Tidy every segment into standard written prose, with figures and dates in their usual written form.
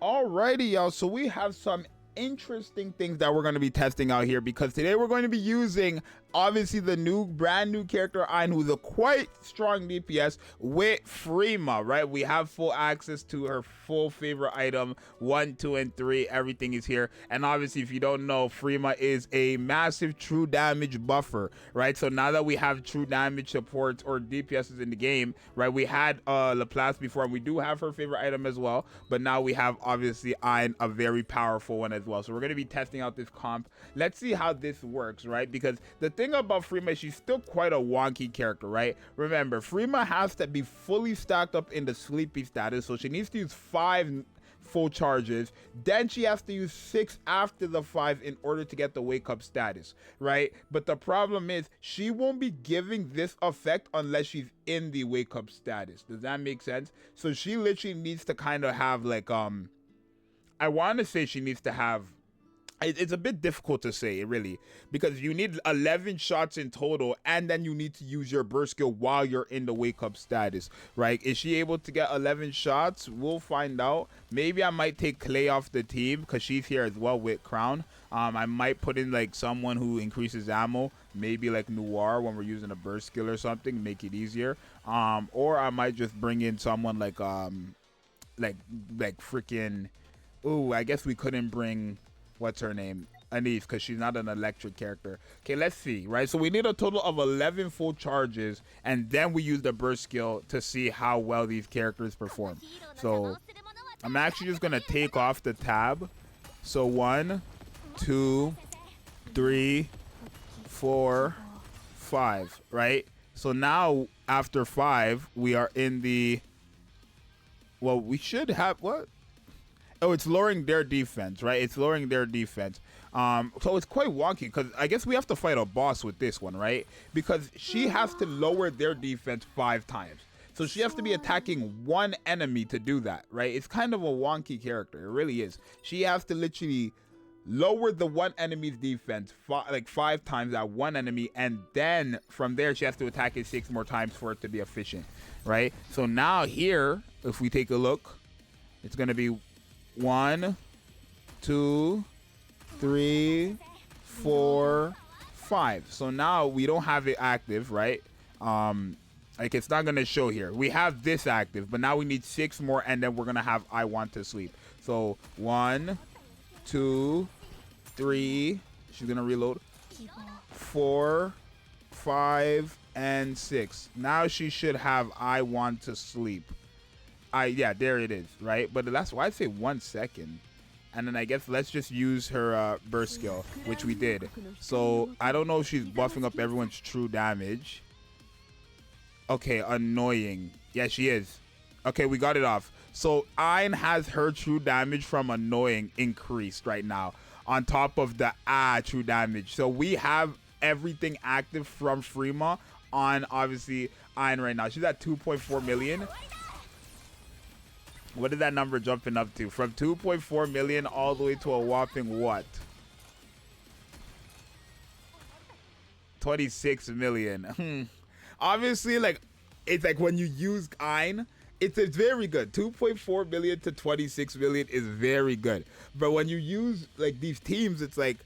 Alrighty, y'all. So we have some interesting things that we're going to be testing out here, because today we're going to be using obviously the brand new character Ein, who's a quite strong DPS, with Frima, right? We have full access to her full favorite item, 1, 2, and 3. Everything is here. And obviously, if you don't know, Frima is a massive true damage buffer, right? So now that we have true damage supports or DPSs in the game, right? We had Laplace before, and we do have her favorite item as well, but now we have obviously Ein, a very powerful one as well. So we're going to be testing out this comp. Let's see how this works, right? Because the thing about Frima is she's still quite a wonky character, right? Remember, Frima has to be fully stacked up in the sleepy status, so she needs to use 5 full charges, then she has to use 6 after the 5 in order to get the wake up status, right? But the problem is she won't be giving this effect unless she's in the wake up status. Does that make sense? So she literally needs to kind of have like I want to say she needs to have, it's a bit difficult to say, really, because you need 11 shots in total, and then you need to use your burst skill while you're in the wake up status, right? Is she able to get 11 shots? We'll find out. Maybe I might take Clay off the team because she's here as well with Crown. I might put in like someone who increases ammo, maybe like Noir when we're using a burst skill or something, make it easier. Or I might just bring in someone like freaking, ooh, I guess we couldn't bring, what's her name, Anise, because she's not an electric character. Okay, let's see, right? So we need a total of 11 full charges, and then we use the burst skill to see how well these characters perform. So I'm actually just gonna take off the tab. So 1, 2, 3, 4, 5, right? So now after 5, we are in the, well, we should have, what? Oh, it's lowering their defense, right? It's lowering their defense. So it's quite wonky, because I guess we have to fight a boss with this one, right? Because she has to lower their defense 5 times. So she has to be attacking one enemy to do that, right? It's kind of a wonky character. It really is. She has to literally lower the one enemy's defense like 5 times at one enemy, and then from there she has to attack it 6 more times for it to be efficient, right? So now here, if we take a look, it's going to be 1, 2, 3, 4, 5. So now we don't have it active, right? Like it's not gonna show here. We have this active, but now we need 6 more, and then we're gonna have I want to sleep. So 1, 2, 3. She's gonna reload. 4, 5, and 6. Now she should have I want to sleep. Yeah, there it is, right? But that's why I say 1 second. And then I guess let's just use her burst skill, which we did. So I don't know if she's buffing up everyone's true damage. Okay, annoying. Yeah, she is. Okay, we got it off. So Ein has her true damage from annoying increased right now, on top of the true damage. So we have everything active from Frima on obviously Ein right now. She's at 2.4 million. What is that number jumping up to? From 2.4 million all the way to a whopping what? 26 million. Obviously, like, it's like when you use Ein, it's very good. 2.4 million to 26 million is very good. But when you use like these teams, it's like,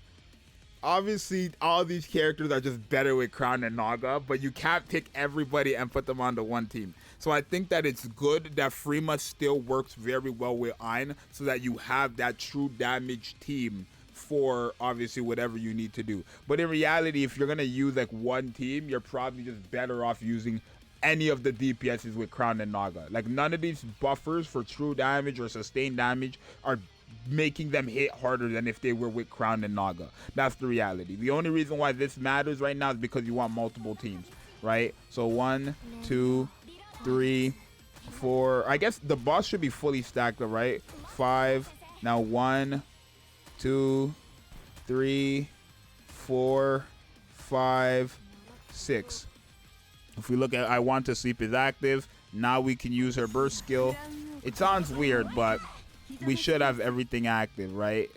obviously all these characters are just better with Crown and Naga, but you can't pick everybody and put them onto one team. So I think that it's good that Frima still works very well with Ein, so that you have that true damage team for obviously whatever you need to do. But in reality, if you're gonna use like one team, you're probably just better off using any of the DPSs with Crown and Naga. Like none of these buffers for true damage or sustained damage are making them hit harder than if they were with Crown and Naga. That's the reality. The only reason why this matters right now is because you want multiple teams, right? So 1, 2, 3, 4. I guess the boss should be fully stacked up, right? 5. Now 1, 2, 3, 4, 5, 6. If we look at I want to sleep is active, now we can use her burst skill. It sounds weird, but we should have everything active, right?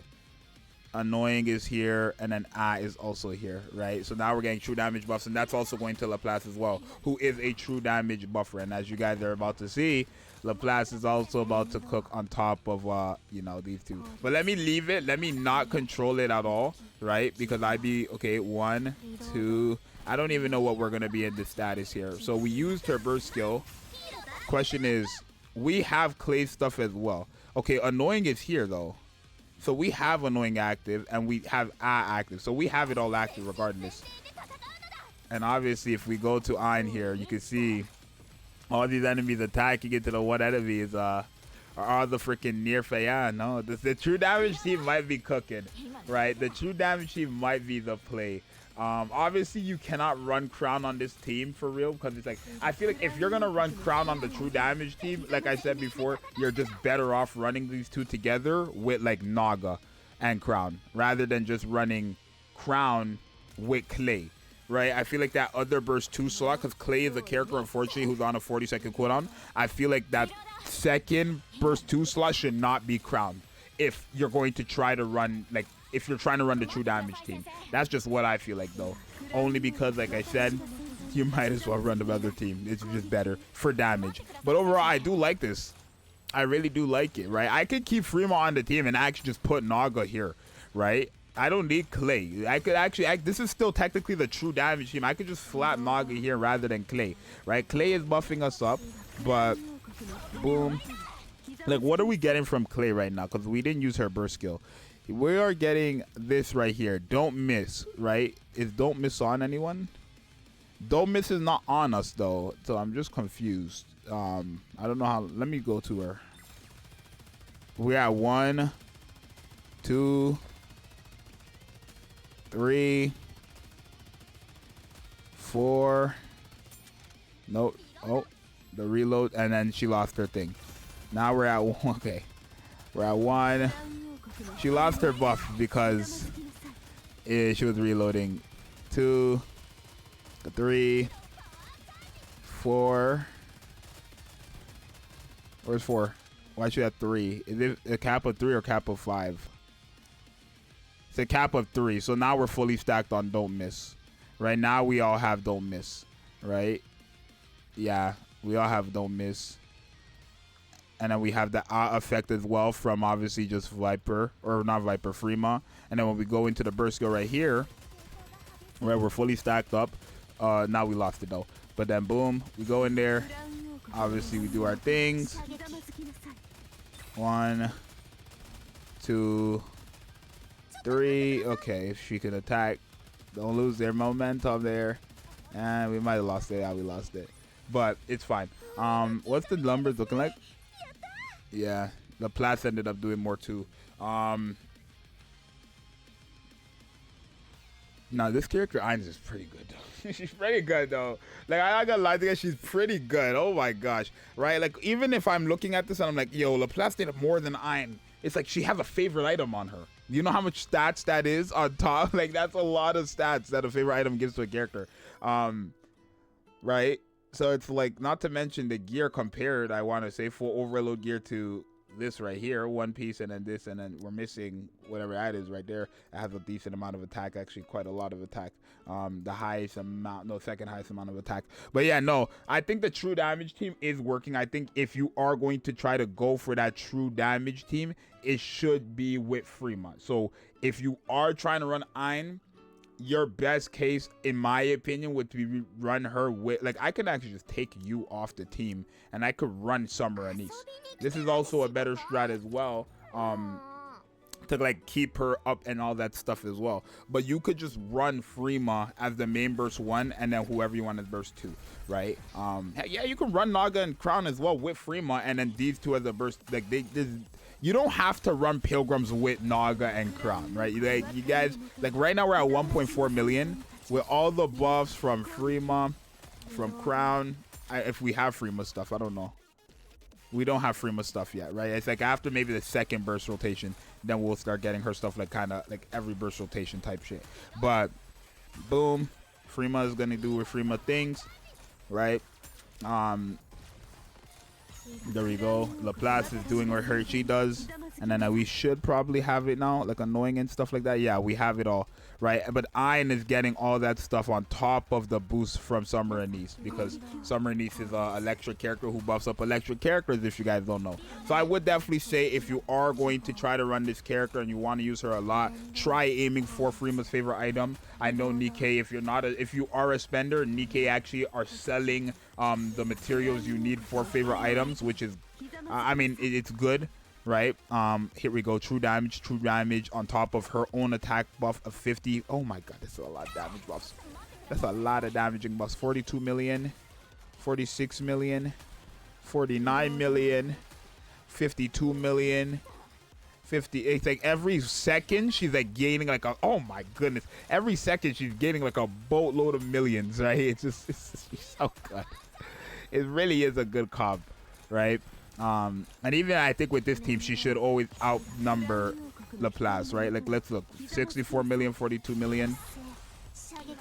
Annoying is here, and then is also here, right? So now we're getting true damage buffs, and that's also going to Laplace as well, who is a true damage buffer. And as you guys are about to see, Laplace is also about to cook on top of you know, these two. But let me leave it. Let me not control it at all, right? Because I be okay. 1, 2. I don't even know what we're gonna be in this status here. So we used her burst skill. Question is, we have Clay stuff as well. Okay, annoying is here though. So we have annoying active and we have active. So we have it all active regardless. And obviously, if we go to Ein here, you can see all these enemies attacking into the one enemy is are all the freaking near Fayan. No, the true damage team might be cooking, right? The true damage team might be the play. Obviously, you cannot run Crown on this team for real, because it's like, I feel like if you're gonna run Crown on the true damage team, like I said before, you're just better off running these two together with like Naga and Crown rather than just running Crown with Clay. Right, I feel like that other burst 2 slot, because Clay is a character, unfortunately, who's on a 40-second cooldown. I feel like that second burst 2 slot should not be Crown if you're going to try to run, like, if you're trying to run the true damage team. That's just what I feel like, though. Only because, like I said, you might as well run the other team. It's just better for damage. But overall, I do like this. I really do like it, right? I could keep Frima on the team and actually just put Naga here, right? I don't need Clay. I could actually, this is still technically the true damage team. I could just slap Naga here rather than Clay, right? Clay is buffing us up, but boom. Like, what are we getting from Clay right now? Because we didn't use her burst skill. We are getting this right here. Don't miss, right? Is don't miss on anyone? Don't miss is not on us, though. So I'm just confused. I don't know how. Let me go to her. We're at 1, 2, 3, 4. Nope. Oh, the reload, and then she lost her thing. Now we're at 1. Okay, we're at 1. She lost her buff because she was reloading. 2, 3, 4. Where's 4? Why should I have 3? Is it a cap of 3 or cap of 5? It's a cap of 3. So now we're fully stacked on don't miss. Right now we all have don't miss. Right? Yeah, we all have don't miss. And then we have the effect as well from obviously just Viper, or not Viper, Frima. And then when we go into the burst skill right here, right, we're fully stacked up. Now we lost it though. But then boom, we go in there. Obviously we do our things. 1, 2, 3. Okay, if she can attack, don't lose their momentum there. And we might have lost it. Yeah, we lost it. But it's fine. What's the numbers looking like? Yeah, Laplace ended up doing more too. Now this character Ines is pretty good though. She's pretty good though. Like, I gotta lie to you, she's pretty good. Oh my gosh, right? Like, even if I'm looking at this and I'm like, yo, Laplace did more than Ines, it's like she has a favorite item on her. You know how much stats that is on top? Like, that's a lot of stats that a favorite item gives to a character. Right? So it's like, not to mention the gear compared, I want to say, full overload gear to this right here, one piece, and then this, and then we're missing whatever that is right there. It has a decent amount of attack, actually quite a lot of attack. The highest amount, no, second highest amount of attack. But yeah, no, I think the true damage team is working. I think if you are going to try to go for that true damage team, it should be with Frima. So if you are trying to run Ein, your best case, in my opinion, would be run her with, like, I could actually just take you off the team and I could run Summer Anise. This is also a better strat as well, to like keep her up and all that stuff as well. But you could just run Frima as the main burst 1 and then whoever you want as burst 2, right? Yeah, you can run Naga and Crown as well with Frima, and then these two as a burst. Like, you don't have to run Pilgrims with Naga and Crown, right? Like, you guys, like, right now we're at 1.4 million with all the buffs from Frima, from Crown. If we have Frima stuff, I don't know. We don't have Frima stuff yet, right? It's like after maybe the second burst rotation, then we'll start getting her stuff, like kind of like every burst rotation type shit. But boom, Frima is gonna do with Frima things, right? There we go. Laplace is doing what she does. And then we should probably have it now, like annoying and stuff like that. Yeah, we have it all, right? But Ein is getting all that stuff on top of the boost from Summer Anise, because Summer Anise is an electric character who buffs up electric characters, if you guys don't know. So I would definitely say if you are going to try to run this character and you want to use her a lot, try aiming for Frima's favorite item. I know Nikke, if you are a spender, Nikke actually are selling the materials you need for favorite items, which is, I mean, it's good. Right, here we go. True damage on top of her own attack buff of 50. Oh my god, that's a lot of damage buffs. That's a lot of damaging buffs. 42 million, 46 million, 49 million, 52 million, 50. It's like every second she's like gaining like a, oh my goodness, every second she's gaining like a boatload of millions, right? It's just so good. It really is a good comp, right? And even I think with this team, she should always outnumber Laplace, right? Like, let's look. 64 million, 42 million.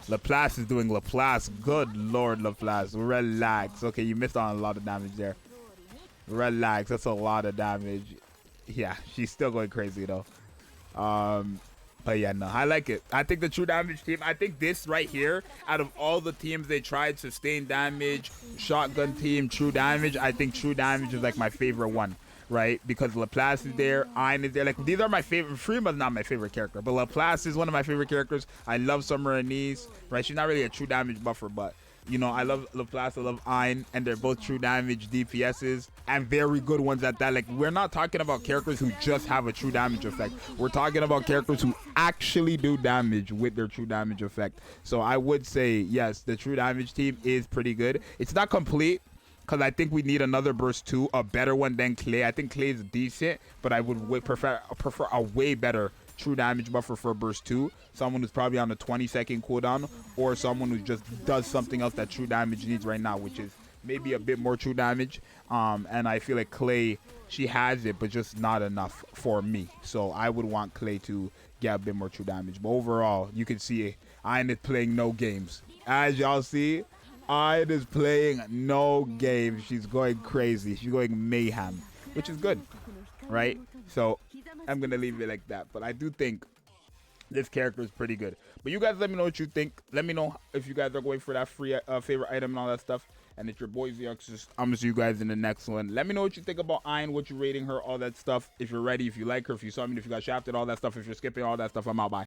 Laplace is doing Laplace. Good lord, Laplace. Relax. Okay, you missed on a lot of damage there. Relax. That's a lot of damage. Yeah, she's still going crazy, though. But yeah, no, I like it. I think the true damage team, I think this right here, out of all the teams they tried, sustained damage, shotgun team, true damage, I think true damage is like my favorite one, right? Because Laplace is there, Ein is there. Like, these are my favorite. Frima's not my favorite character, but Laplace is one of my favorite characters. I love Summer Anise, right? She's not really a true damage buffer, but you know, I love Laplace, I love Ein, and they're both true damage DPSs, and very good ones at that. Like, we're not talking about characters who just have a true damage effect. We're talking about characters who actually do damage with their true damage effect. So I would say, yes, the true damage team is pretty good. It's not complete, because I think we need another burst 2, a better one than Clay. I think Clay is decent, but I would prefer a way better true damage buffer for burst 2, someone who's probably on a 20-second cooldown, or someone who just does something else that true damage needs right now, which is maybe a bit more true damage. And I feel like Clay, she has it, but just not enough for me. So I would want Clay to get a bit more true damage. But overall, you can see Ein is playing no games. As y'all see, Ein is playing no games. She's going crazy. She's going mayhem, which is good, right? So I'm going to leave it like that. But I do think this character is pretty good. But you guys let me know what you think. Let me know if you guys are going for that free favorite item and all that stuff. And it's your boy Zxous. I'm going to see you guys in the next one. Let me know what you think about Ein, what you're rating her, all that stuff. If you're ready, if you like her, if you saw me, if you got shafted, all that stuff. If you're skipping all that stuff, I'm out. Bye.